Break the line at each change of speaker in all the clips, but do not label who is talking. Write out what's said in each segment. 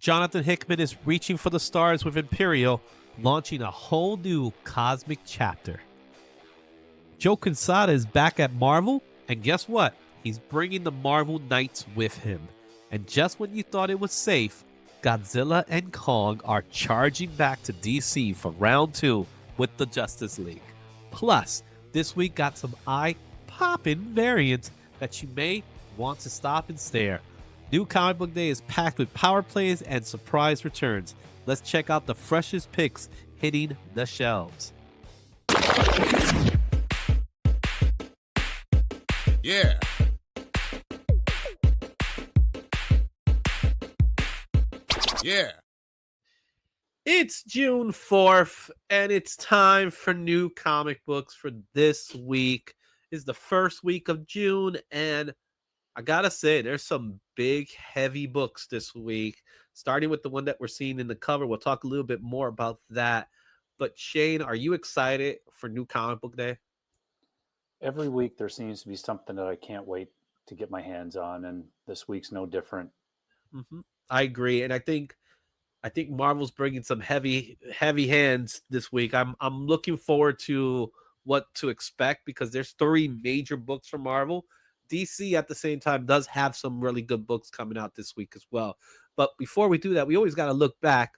Jonathan Hickman is reaching for the stars with Imperial, launching a whole new cosmic chapter. Joe Quesada is back at Marvel, and guess what? He's bringing the Marvel Knights with him. And just when you thought it was safe, Godzilla and Kong are charging back to DC for round 2 with the Justice League. Plus, this week got some eye-popping variants that you may want to stop and stare. New Comic Book Day is packed with power plays and surprise returns. Let's check out the freshest picks hitting the shelves.
Yeah. Yeah.
It's June 4th, and it's time for new comic books for this week. It's the first week of June, and I gotta say, there's some big, heavy books this week, starting with the one that we're seeing in the cover. We'll talk a little bit more about that. But Shane, are you excited for New Comic Book Day?
Every week there seems to be something that I can't wait to get my hands on, and this week's no different.
I agree, and I think Marvel's bringing some heavy hands this week. I'm looking forward to what to expect because there's 3 major books from Marvel. DC at the same time does have some really good books coming out this week as well. But before we do that, we always got to look back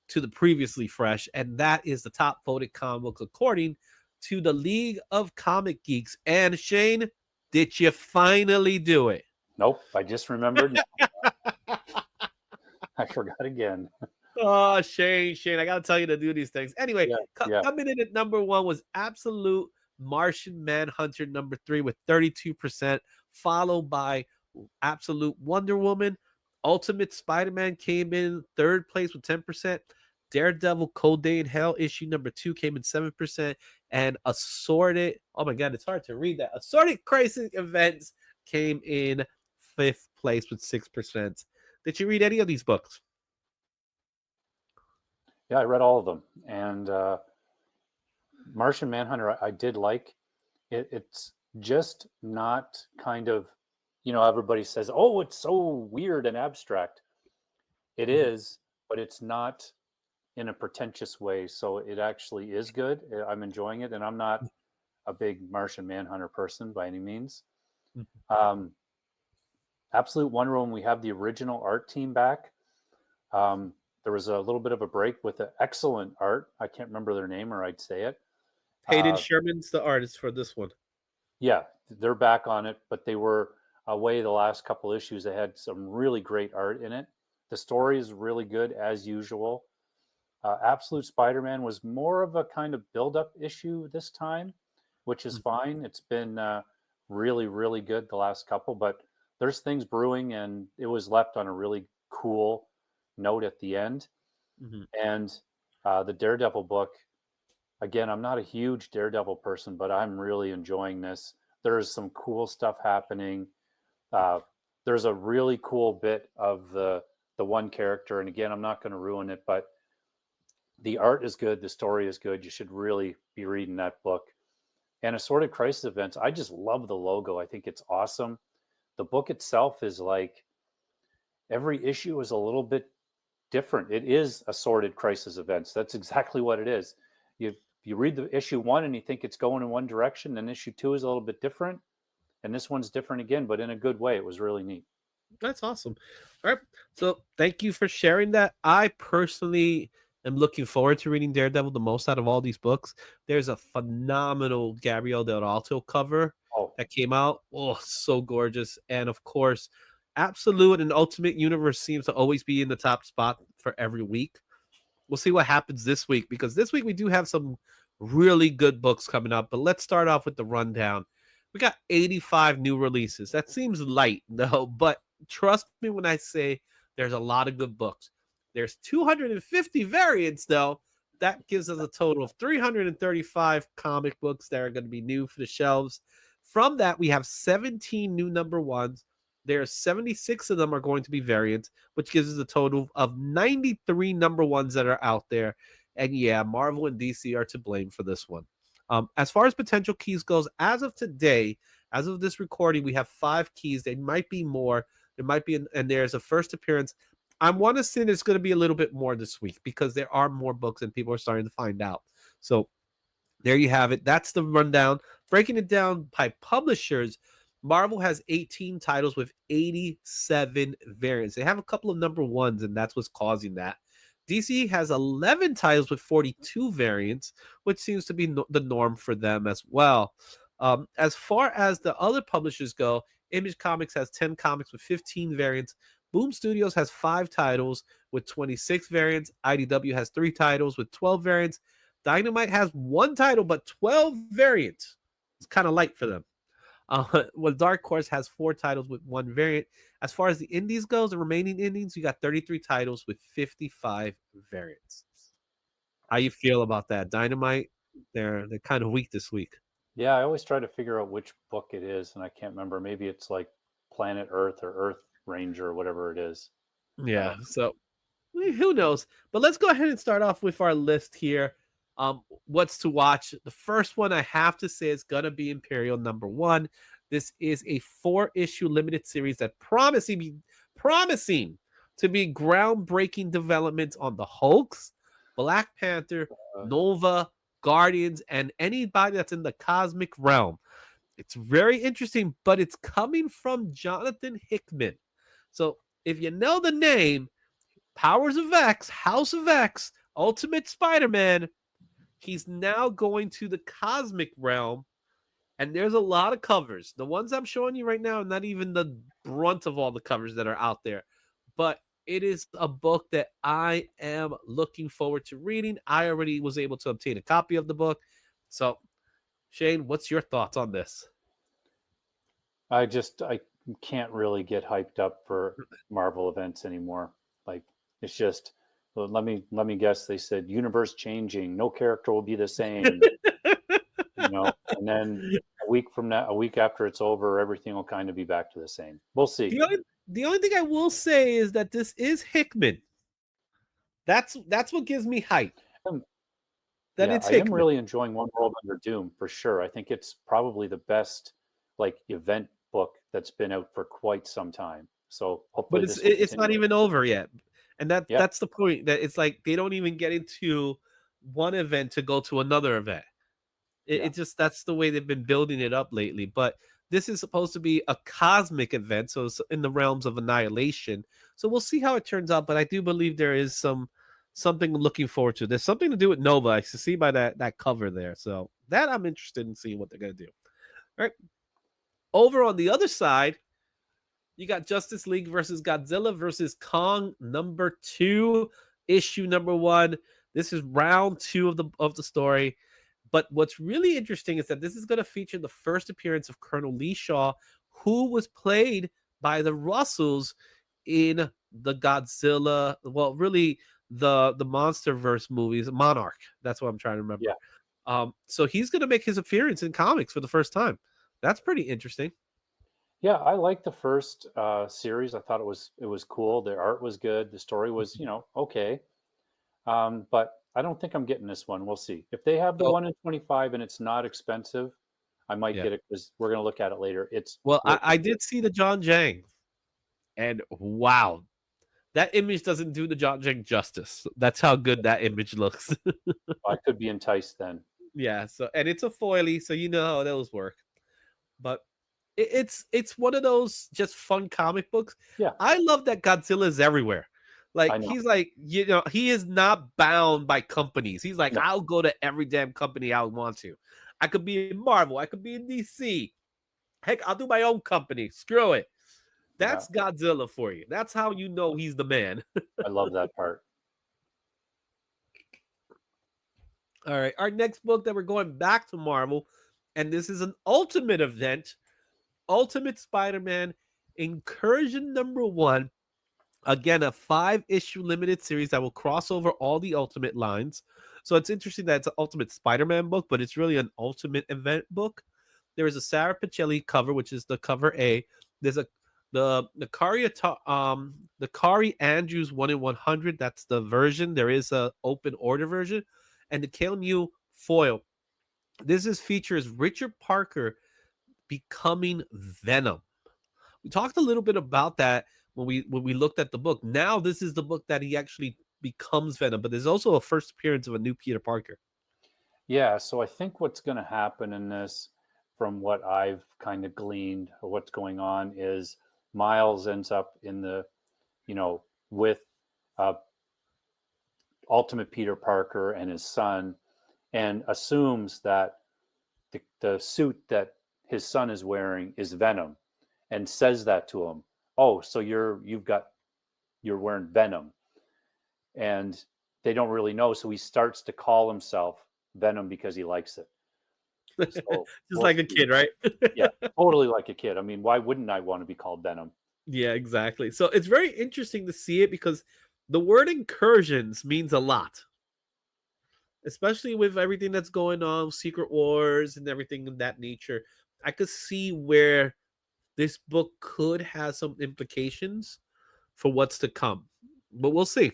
to the previously fresh, and that is the top voted comic books according to the League of Comic Geeks. And Shane, did you finally do it?
Nope, I just remembered. I forgot again.
Oh, Shane, I got to tell you to do these things. Anyway, coming in at number 1 was Absolute Martian Manhunter, number 3 with 32%, followed by Absolute Wonder Woman. Ultimate Spider-Man came in 3rd place with 10%. Daredevil Cold Day in Hell issue number 2 came in 7%. And Assorted, oh my God, it's hard to read that. Assorted Crisis Events came in 5th place with 6%. Did you read any of these books?
Yeah, I read all of them. And Martian Manhunter, I did like. It's just not kind of, everybody says, oh, it's so weird and abstract. It is, but it's not in a pretentious way. So it actually is good. I'm enjoying it. And I'm not a big Martian Manhunter person by any means. Absolute Wonder Woman, we have the original art team back. There was a little bit of a break with the excellent art. I can't remember their name, or I'd say it.
Hayden Sherman's the artist for this one.
Yeah, they're back on it, but they were away the last couple issues. They had some really great art in it. The story is really good as usual. Absolute Spider-Man was more of a kind of build-up issue this time, which is fine. It's been really, really good the last couple, but there's things brewing, and it was left on a really cool note at the end. And the Daredevil book, again, I'm not a huge Daredevil person, but I'm really enjoying this. There's some cool stuff happening. There's a really cool bit of the one character, and again, I'm not going to ruin it, but the art is good, the story is good. You should really be reading that book. And Assorted Crisis Events, I just love the logo. I think it's awesome. The book itself is like, every issue is a little bit different. It is Assorted Crisis Events. That's exactly what it is. You read the issue 1 and you think it's going in one direction, and issue 2 is a little bit different, and this one's different again, but in a good way. It was really neat.
That's awesome. All right, so thank you for sharing that. I personally am looking forward to reading Daredevil the most out of all these books. There's a phenomenal Gabriel Del Alto cover that came out. Oh, so gorgeous. And of course, Absolute and Ultimate Universe seems to always be in the top spot for every week. We'll see what happens this week, because this week we do have some really good books coming up. But let's start off with the rundown. We got 85 new releases. That seems light, though, but trust me when I say there's a lot of good books. There's 250 variants, though. That gives us a total of 335 comic books that are going to be new for the shelves. From that, we have 17 new number 1s. There are 76 of them are going to be variants, which gives us a total of 93 number 1s that are out there. And yeah, Marvel and DC are to blame for this one. As far as potential keys goes, as of today, as of this recording, we have 5 keys. There might be more. There might be, and there's a first appearance I want to say there's going to be a little bit more this week because there are more books and people are starting to find out. So there you have it. That's the rundown. Breaking it down by publishers, Marvel has 18 titles with 87 variants. They have a couple of number ones, and that's what's causing that. DC has 11 titles with 42 variants, which seems to be the norm for them as well. As far as the other publishers go, Image Comics has 10 comics with 15 variants. Boom Studios has 5 titles with 26 variants. IDW has 3 titles with 12 variants. Dynamite has 1 title but 12 variants. It's kind of light for them. Well, Dark Horse has 4 titles with 1 variant. As far as the indies goes, the remaining indies, you got 33 titles with 55 variants. How you feel about that? Dynamite, they're kind of weak this week.
Yeah, I always try to figure out which book it is, and I can't remember. Maybe it's like Planet Earth or Earth Ranger or whatever it is.
Yeah, so who knows? But let's go ahead and start off with our list here. What's to watch? The first one I have to say is gonna be Imperial #1. This is a 4-issue limited series that promising to be groundbreaking developments on the Hulks, Black Panther, Nova, Guardians, and anybody that's in the cosmic realm. It's very interesting, but it's coming from Jonathan Hickman. So if you know the name, Powers of X, House of X, Ultimate Spider-Man, he's now going to the cosmic realm, and there's a lot of covers. The ones I'm showing you right now are not even the brunt of all the covers that are out there, but it is a book that I am looking forward to reading. I already was able to obtain a copy of the book. So, Shane, what's your thoughts on this?
I can't really get hyped up for Marvel events anymore. Like it's just well, let me guess. They said universe changing, no character will be the same. And then a week after it's over, everything will kind of be back to the same. We'll see.
The only thing I will say is that this is Hickman. That's what gives me hype. That
Yeah,
it's
I am
Hickman.
really enjoying One World Under Doom for sure. I think it's probably the best like event book that's been out for quite some time. So hopefully
But it's not even over yet. And that's the point, that it's like they don't even get into one event to go to another event. It just, that's the way they've been building it up lately. But this is supposed to be a cosmic event, so it's in the realms of annihilation. So we'll see how it turns out. But I do believe there is something looking forward to. There's something to do with Nova. I see by that cover there. So that I'm interested in seeing what they're gonna do. All right. Over on the other side, you got Justice League versus Godzilla versus Kong #2, issue #1. This is round 2 of the story. But what's really interesting is that this is going to feature the first appearance of Colonel Lee Shaw, who was played by the Russells in the Godzilla, well, really the MonsterVerse movies, Monarch. That's what I'm trying to remember.
Yeah.
So he's going to make his appearance in comics for the first time. That's pretty interesting.
Yeah, I liked the first series. I thought it was cool. The art was good. The story was, okay. But I don't think I'm getting this one. We'll see. If they have the 1 in 25 and it's not expensive, I might get it because we're going to look at it later.
I did see the John Jang, and wow, that image doesn't do the John Jang justice. That's how good that image looks.
I could be enticed then.
Yeah. So, and it's a foily, so you know how those work. But it's one of those just fun comic books.
Yeah.
I love that Godzilla's everywhere. Like he's like, he is not bound by companies. He's like, I'll go to every damn company I want to. I could be in Marvel. I could be in DC. Heck, I'll do my own company. Screw it. That's Godzilla for you. That's how you know he's the man.
I love that part.
All right. Our next book that we're going back to Marvel, and this is an ultimate event, Ultimate Spider-Man Incursion #1. Again, a 5-issue limited series that will cross over all the Ultimate lines. So it's interesting that it's an Ultimate Spider-Man book, but it's really an Ultimate event book. There is a Sarah Pichelli cover, which is the cover A. There's the Kari Andrews 1 in 100. That's the version. There is a open order version, and the Kale Mew foil. This features Richard Parker becoming Venom. We talked a little bit about that when we looked at the book. Now this is the book that he actually becomes Venom, but there's also a first appearance of a new Peter Parker.
Yeah, so I think what's going to happen in this, from what I've kind of gleaned or what's going on, is Miles ends up in the, with uh, Ultimate Peter Parker and his son, and assumes that the suit that his son is wearing is Venom, and says that to him. Oh, so you're wearing Venom, and they don't really know. So he starts to call himself Venom because he likes it. So
Just like a kid, right?
Yeah, totally like a kid. I mean, why wouldn't I want to be called Venom?
Yeah, exactly. So it's very interesting to see it because the word incursions means a lot, especially with everything that's going on, Secret Wars and everything of that nature. I could see where this book could have some implications for what's to come, but we'll see.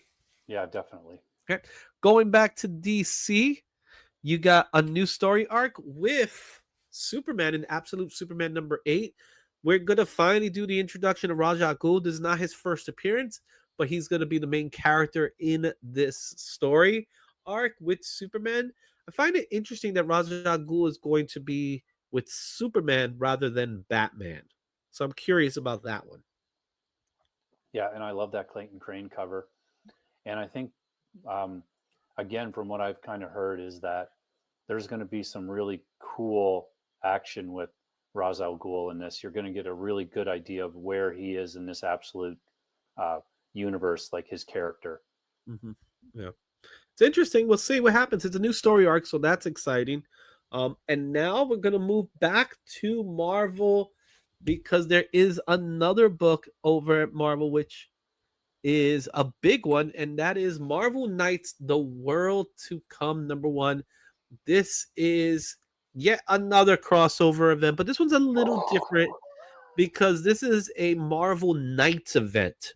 Yeah, definitely.
Okay. Going back to DC, you got a new story arc with Superman in Absolute Superman #8. We're going to finally do the introduction of Ra's al Ghul. This is not his first appearance, but he's going to be the main character in this story arc with Superman. I find it interesting that Ra's al Ghul is going to be with Superman rather than Batman. So I'm curious about that one.
Yeah, and I love that Clayton Crane cover. And I think, um, again, from what I've kind of heard, is that there's going to be some really cool action with Ra's al Ghul in this. You're going to get a really good idea of where he is in this absolute uh, universe, like his character.
Mm-hmm. Yeah. It's interesting. We'll see what happens. It's a new story arc, so that's exciting. And now we're going to move back to Marvel because there is another book over at Marvel, which is a big one, and that is Marvel Knights: The World to Come #1. This is yet another crossover event, but this one's a little different because this is a Marvel Knights event,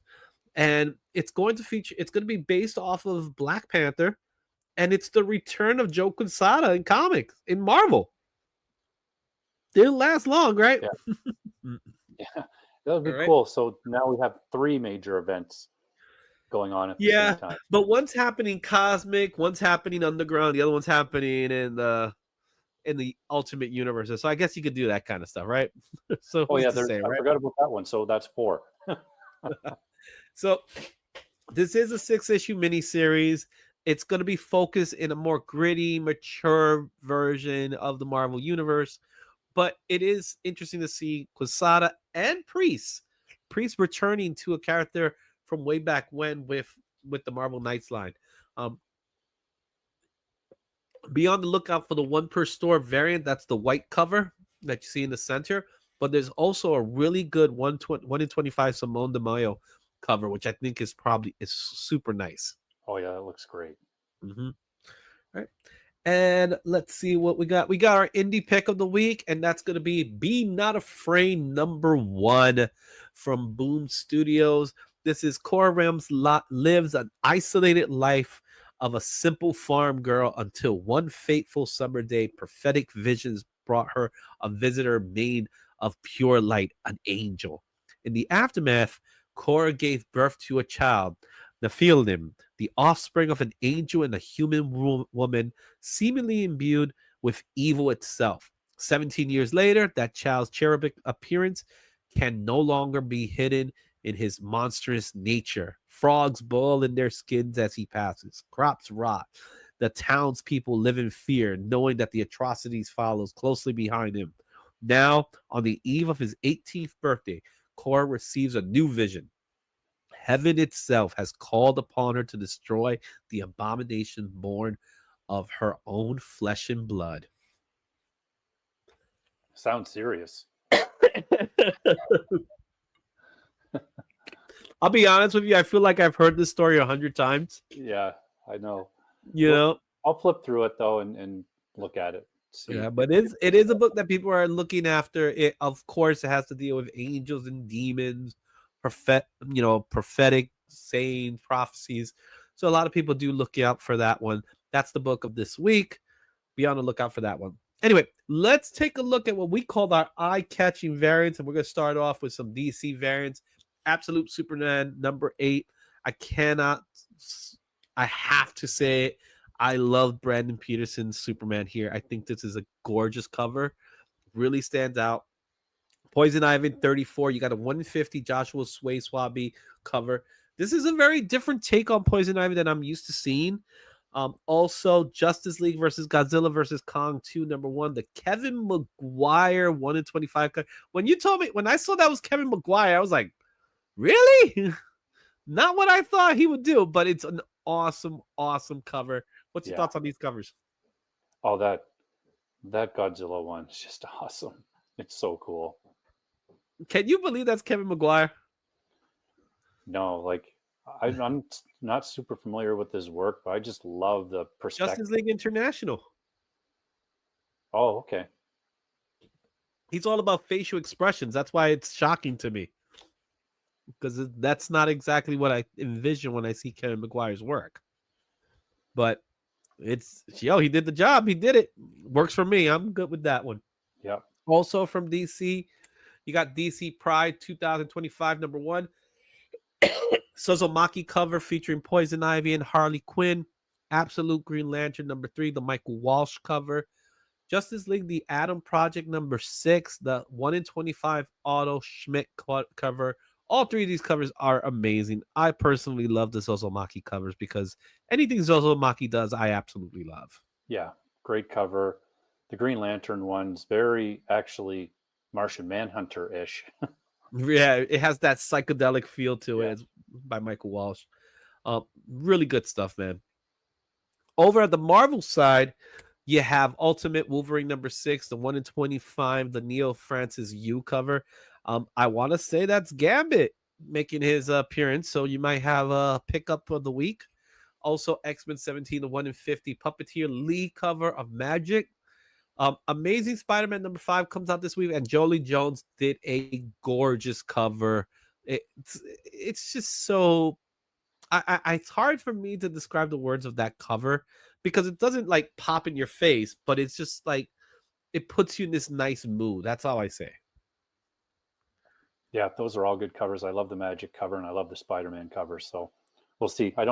and it's going to be based off of Black Panther, and it's the return of Joe Quesada in comics in Marvel. Didn't last long, right?
Yeah, yeah, that would
All
be
right.
cool. So now we have three major events going on at the same
Yeah,
time.
but one's happening cosmic, one's happening underground, the other one's happening in the ultimate universe. So I guess you could do that kind of stuff, right? So
Oh
who's
yeah,
to say,
I
right?
forgot about that one. So that's four.
So this is a 6-issue miniseries. It's going to be focused in a more gritty, mature version of the Marvel universe. But it is interesting to see Quesada and Priest returning to a character from way back when with the Marvel Knights line. Um, be on the lookout for the one per store variant. That's the white cover that you see in the center. But there's also a really good 1 in 25 Simone de Mayo cover, which I think is super nice.
Oh yeah, that looks great.
Mm-hmm. All right. And let's see what we got. We got our indie pick of the week, and that's going to be Not Afraid #1 from Boom Studios. This is Cora Rams lives an isolated life of a simple farm girl until one fateful summer day, prophetic visions brought her a visitor made of pure light, an angel. In the aftermath, Cora gave birth to a child, Nephilim, the offspring of an angel and a human woman, seemingly imbued with evil itself. 17 years later, that child's cherubic appearance can no longer be hidden in his monstrous nature. Frogs boil in their skins as he passes. Crops rot. The townspeople live in fear, knowing that the atrocities follows closely behind him. Now, on the eve of his 18th birthday, Cora receives a new vision. Heaven itself has called upon her to destroy the abomination born of her own flesh and blood.
Sounds serious.
I'll be honest with you, I feel like I've heard this story 100 times.
Yeah, I know.
You know?
I'll flip through it though and look at it. See.
Yeah, but it is a book that people are looking after. It, of course, it has to deal with angels and demons, prophetic sayings, prophecies. So a lot of people do look out for that one. That's the book of this week. Be on the lookout for that one. Anyway, let's take a look at what we call our eye-catching variants, and we're going to start off with some DC variants. Absolute Superman number 8. I have to say it. I love Brandon Peterson's Superman here. I think this is a gorgeous cover. Really stands out. Poison Ivy 34. You got a 150 Joshua Sway Swaby cover. This is a very different take on Poison Ivy than I'm used to seeing. Also, Justice League versus Godzilla versus Kong 2, number 1. The Kevin McGuire 1 in 25. When you told me, when I saw that was Kevin McGuire, I was like, really? Not what I thought he would do, but it's an awesome, awesome cover. What's your thoughts on these covers?
Oh, that Godzilla one is just awesome. It's so cool.
Can you believe that's Kevin McGuire?
No, like I'm not super familiar with his work, but I just love the perspective.
Justice League International.
Oh, okay.
He's all about facial expressions. That's why it's shocking to me, because that's not exactly what I envision when I see Kevin McGuire's work. But he did the job. He did it. Works for me. I'm good with that one.
Yeah.
Also from DC, you got DC Pride 2025 number 1. Suzumaki cover featuring Poison Ivy and Harley Quinn. Absolute Green Lantern number 3, the Michael Walsh cover. Justice League The Atom Project number 6, the 1 in 25 Otto Schmidt cover. All 3 of these covers are amazing. I personally love the Suzumaki covers because anything Suzumaki does, I absolutely love.
Yeah, great cover. The Green Lantern one's very actually Martian Manhunter-ish.
Yeah, it has that psychedelic feel to it. It's by Michael Walsh. Really good stuff, man. Over at the Marvel side, you have Ultimate Wolverine number 6, the 1 in 25, the Neil Francis Yu cover. I want to say that's Gambit making his appearance, so you might have a pickup of the week. Also, X-Men 17, the 1 in 50 Puppeteer Lee cover of Magic. Amazing Spider-Man number 5 comes out this week, and Jolie Jones did a gorgeous cover. It's just so... it's hard for me to describe the words of that cover because it doesn't like pop in your face, but it's just like it puts you in this nice mood. That's all I say.
Yeah, those are all good covers. I love the Magic cover and I love the Spider-Man cover. So we'll see. I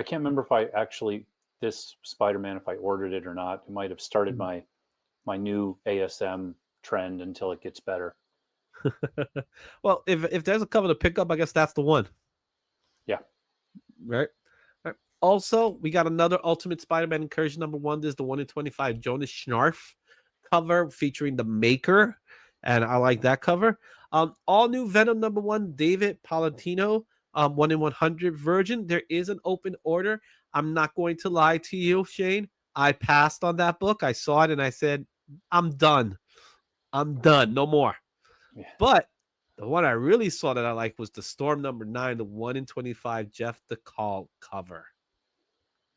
can't remember if I actually this Spider-Man, if I ordered it or not. It might have started my new ASM trend until it gets better.
Well, if there's a cover to pick up, I guess that's the one.
Yeah.
Right. Also, we got another Ultimate Spider-Man Incursion number 1. This is the 1 in 25 Jonas Schnarf cover featuring the Maker, and I like that cover. All new Venom number 1, David Palantino, 1 in 100 Virgin. There is an open order. I'm not going to lie to you, Shane. I passed on that book. I saw it and I said, I'm done. No more. Yeah. But the one I really saw that I liked was the Storm number 9, the 1 in 25 Jeff DeCall cover.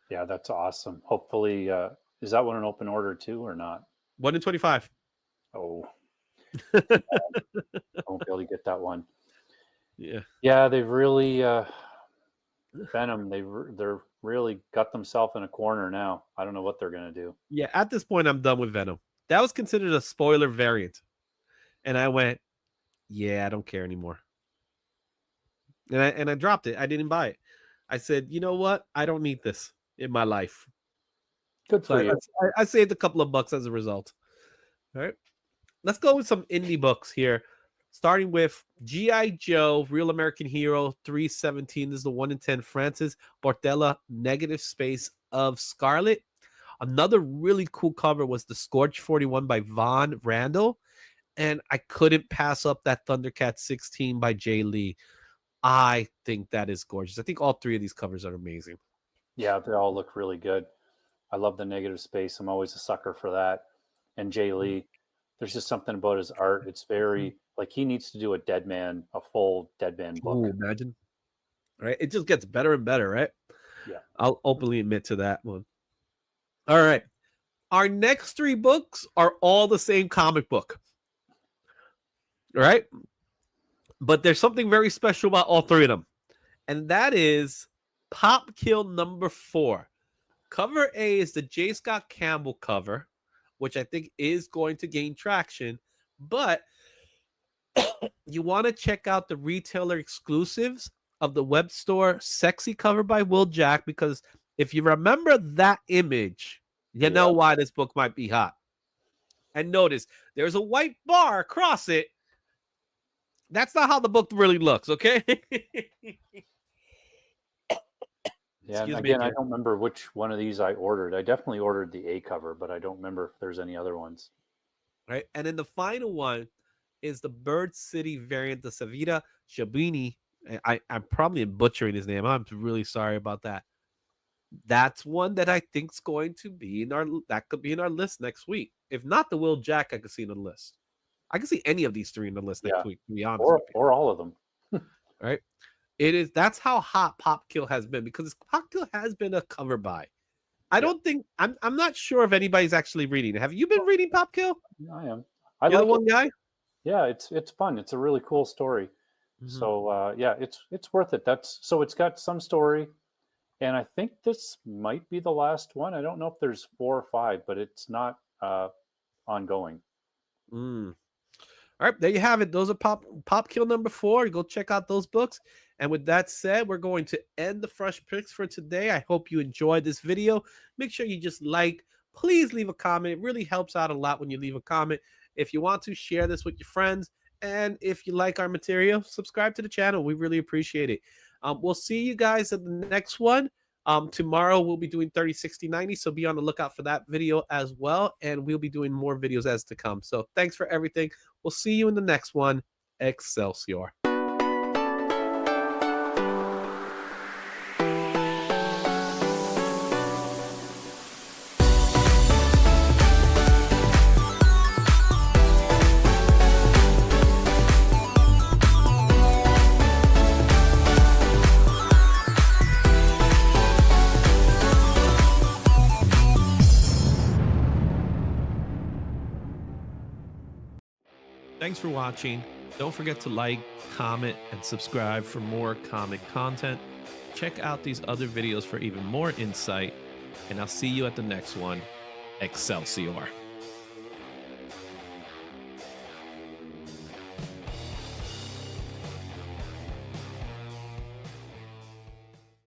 Yeah, that's awesome. Hopefully, is that one an open order too or not?
1 in 25.
Oh, I won't be able to get that one.
Yeah.
Yeah, they've really Venom. They're really got themselves in a corner now. I don't know what they're gonna do.
Yeah, at this point, I'm done with Venom. That was considered a spoiler variant, and I went, yeah, I don't care anymore. And I dropped it. I didn't buy it. I said, you know what? I don't need this in my life.
Good for you.
I saved a couple of bucks as a result. All right. Let's go with some indie books here. Starting with G.I. Joe, Real American Hero, 317. This is the 1 in 10 Francis Bortella, Negative Space of Scarlet. Another really cool cover was the Scorch 41 by Von Randall. And I couldn't pass up that Thundercat 16 by Jay Lee. I think that is gorgeous. I think all 3 of these covers are amazing.
Yeah, they all look really good. I love the Negative Space. I'm always a sucker for that. And Jay Lee, there's just something about his art. It's very, like, he needs to do a full Deadman book.
Ooh, imagine. Right? It just gets better and better, right?
Yeah.
I'll openly admit to that one. All right. Our next 3 books are all the same comic book. All right? But there's something very special about all 3 of them. And that is Pop Kill number 4. Cover A is the J. Scott Campbell cover, which I think is going to gain traction. But you want to check out the retailer exclusives of the web store Sexy cover by Will Jack, because if you remember that image, you know why this book might be hot. And notice there's a white bar across it. That's not how the book really looks, okay?
Yeah, and
Excuse me
again, I
again.
don't remember which one of these I ordered. I definitely ordered the A cover, but I don't remember if there's any other ones.
Right, and then the final one is the Bird City variant, the Savita Shabini. I'm probably butchering his name. I'm really sorry about that. That's one that I think's going to be in our, that could be in our list next week. If not the Will Jack, I could see in the list. I can see any of these three in the list next
Yeah,
week, to be honest with you.
or all of them.
Right? It is, that's how hot Pop Kill has been, because Pop Kill has been a cover buy. I
Yeah.
don't think I'm not sure if anybody's actually reading it. Have you been reading Pop Kill?
I am. I
You're
like
the one
it.
guy?
Yeah, it's fun. It's a really cool story. So yeah, it's worth it. So it's got some story, and I think this might be the last one. I don't know if there's 4 or 5, but it's not ongoing.
All right, there you have it. Those are Pop Kill number 4. Go check out those books. And with that said, we're going to end the Fresh Picks for today. I hope you enjoyed this video. Make sure you just like, please leave a comment. It really helps out a lot when you leave a comment. If you want to, share this with your friends. And if you like our material, subscribe to the channel. We really appreciate it. We'll see you guys at the next one. Tomorrow we'll be doing 30, 60, 90. So be on the lookout for that video as well. And we'll be doing more videos as to come. So thanks for everything. We'll see you in the next one. Excelsior. Thanks for watching. Don't forget to like, comment, and subscribe for more comic content. Check out these other videos for even more insight, and I'll see you at the next one. Excelsior.